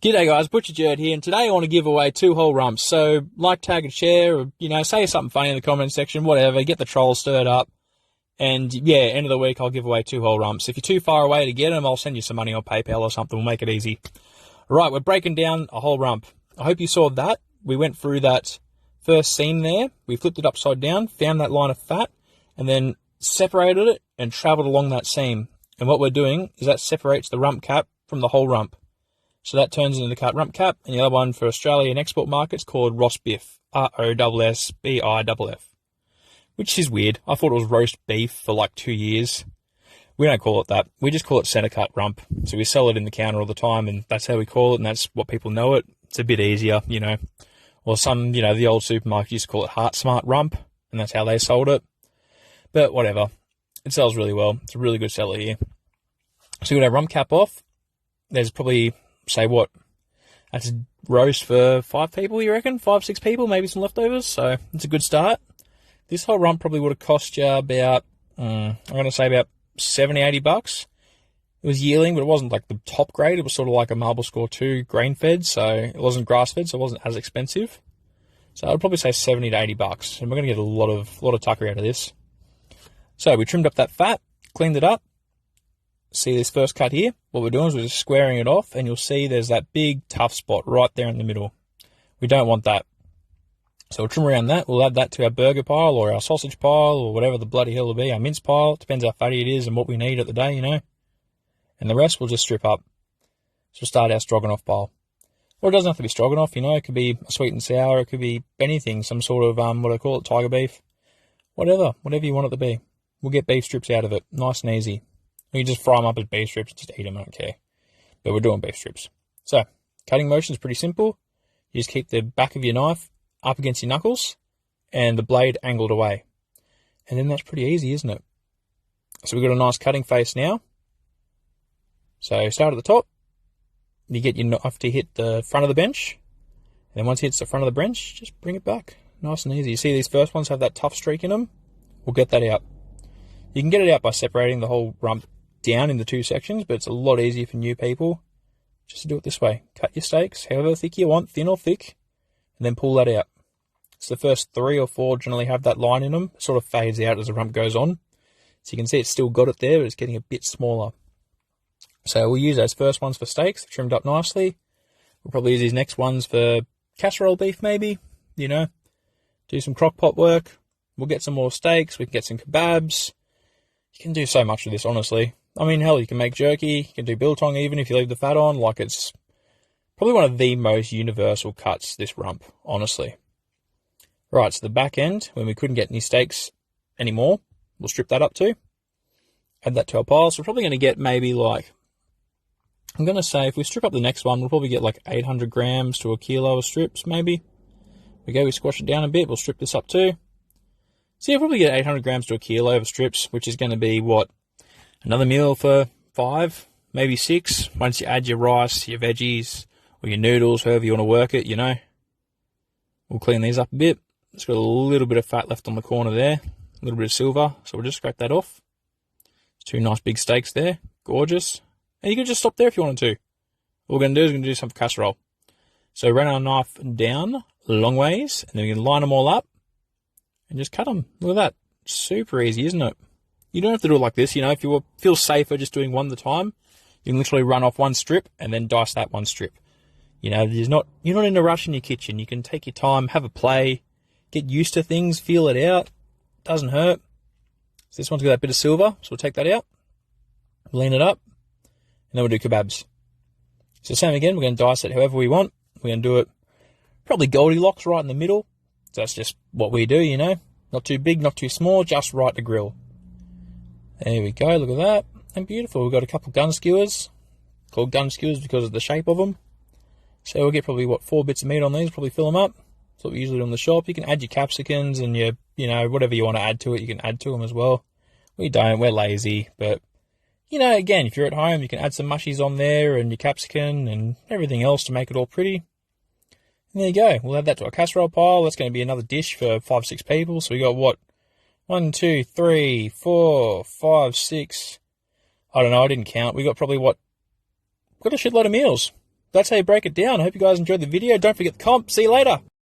G'day guys, Butcher Jerd here, and today I want to give away 2 whole rumps. So, like, tag, and share, or, say something funny in the comment section, whatever, get the trolls stirred up. And, yeah, end of the week I'll give away 2 whole rumps. If you're too far away to get them, I'll send you some money on PayPal or something, we'll make it easy. Right, we're breaking down a whole rump. I hope you saw that. We went through that first seam there, we flipped it upside down, found that line of fat, and then separated it and travelled along that seam. And what we're doing is that separates the rump cap from the whole rump. So that turns into the cut rump cap, and the other one for Australian export markets called roast beef, ROSSBIFF, which is weird. I thought it was roast beef for like 2 years. We don't call it that. We just call it centre cut rump. So we sell it in the counter all the time, and that's how we call it, and that's what people know it. It's a bit easier, Or some, the old supermarket used to call it Heart Smart rump, and that's how they sold it. But whatever. It sells really well. It's a really good seller here. So we got our rump cap off. There's probably, say what, that's a roast for 5 people, you reckon? 5, 6 people, maybe some leftovers. So it's a good start. This whole rump probably would have cost you about, I'm going to say about 70, 80 bucks. It was yearling, but it wasn't like the top grade. It was sort of like a Marble Score 2 grain fed, so it wasn't grass fed, so it wasn't as expensive. So I'd probably say 70 to 80 bucks, and we're going to get a lot of tucker out of this. So we trimmed up that fat, cleaned it up. See this first cut here? What we're doing is we're just squaring it off, and you'll see there's that big tough spot right there in the middle. We don't want that. So we'll trim around that. We'll add that to our burger pile or our sausage pile or whatever the bloody hell will be, our mince pile. Depends how fatty it is and what we need at the day, And the rest we'll just strip up. So we'll start our stroganoff pile. Or it doesn't have to be stroganoff, It could be sweet and sour. It could be anything, some sort of, what do I call it, tiger beef. Whatever you want it to be. We'll get beef strips out of it, nice and easy. We can just fry them up as beef strips, just eat them, I don't care. But we're doing beef strips. So, cutting motion is pretty simple. You just keep the back of your knife up against your knuckles and the blade angled away. And then that's pretty easy, isn't it? So we've got a nice cutting face now. So start at the top. You get your knife to hit the front of the bench. And then once it hits the front of the bench, just bring it back. Nice and easy. You see these first ones have that tough streak in them? We'll get that out. You can get it out by separating the whole rump down into 2 sections, but it's a lot easier for new people just to do it this way. Cut your steaks however thick you want, thin or thick, and then pull that out. So the first 3 or 4 generally have that line in them. It sort of fades out as the rump goes on. So you can see it's still got it there, but it's getting a bit smaller. So we'll use those first ones for steaks, trimmed up nicely. We'll probably use these next ones for casserole beef maybe, Do some crock pot work. We'll get some more steaks, we can get some kebabs. You can do so much with this, honestly. I mean, hell, you can make jerky, you can do biltong even if you leave the fat on. Like, it's probably one of the most universal cuts, this rump, honestly. Right, so the back end, when we couldn't get any steaks anymore, we'll strip that up too. Add that to our pile. So we're probably going to get maybe like, I'm going to say if we strip up the next one, we'll probably get like 800 grams to a kilo of strips, maybe. We squash it down a bit, we'll strip this up too. So you'll probably get 800 grams to a kilo of strips, which is going to be, what, another meal for 5, maybe 6, once you add your rice, your veggies, or your noodles, however you want to work it, We'll clean these up a bit. It's got a little bit of fat left on the corner there, a little bit of silver, so we'll just scrape that off. 2 nice big steaks there, gorgeous. And you can just stop there if you wanted to. What we're going to do is we're going to do some casserole. So run our knife down long ways, and then we can line them all up. And just cut them. Look at that. Super easy, isn't it? You don't have to do it like this, If you feel safer just doing one at a time, you can literally run off one strip and then dice that one strip. You're not in a rush in your kitchen. You can take your time, have a play, get used to things, feel it out. Doesn't hurt. So this one's got that bit of silver, so we'll take that out, lean it up, and then we'll do kebabs. So same again, we're going to dice it however we want. We're going to do it probably Goldilocks right in the middle. So that's just what we do, Not too big, not too small, just right to grill. There we go, look at that. And beautiful. We've got a couple gun skewers. Called gun skewers because of the shape of them. So we'll get probably, 4 bits of meat on these, probably fill them up. That's what we usually do in the shop. You can add your capsicums and your, whatever you want to add to it, you can add to them as well. We don't, we're lazy. But, again, if you're at home, you can add some mushies on there and your capsicum and everything else to make it all pretty. And there you go. We'll add that to our casserole pile. That's going to be another dish for 5, 6 people. So we got what? 1, 2, 3, 4, 5, 6. I don't know. I didn't count. We got probably what? We've got a shitload of meals. that's how you break it down. I hope you guys enjoyed the video. Don't forget the comp. See you later.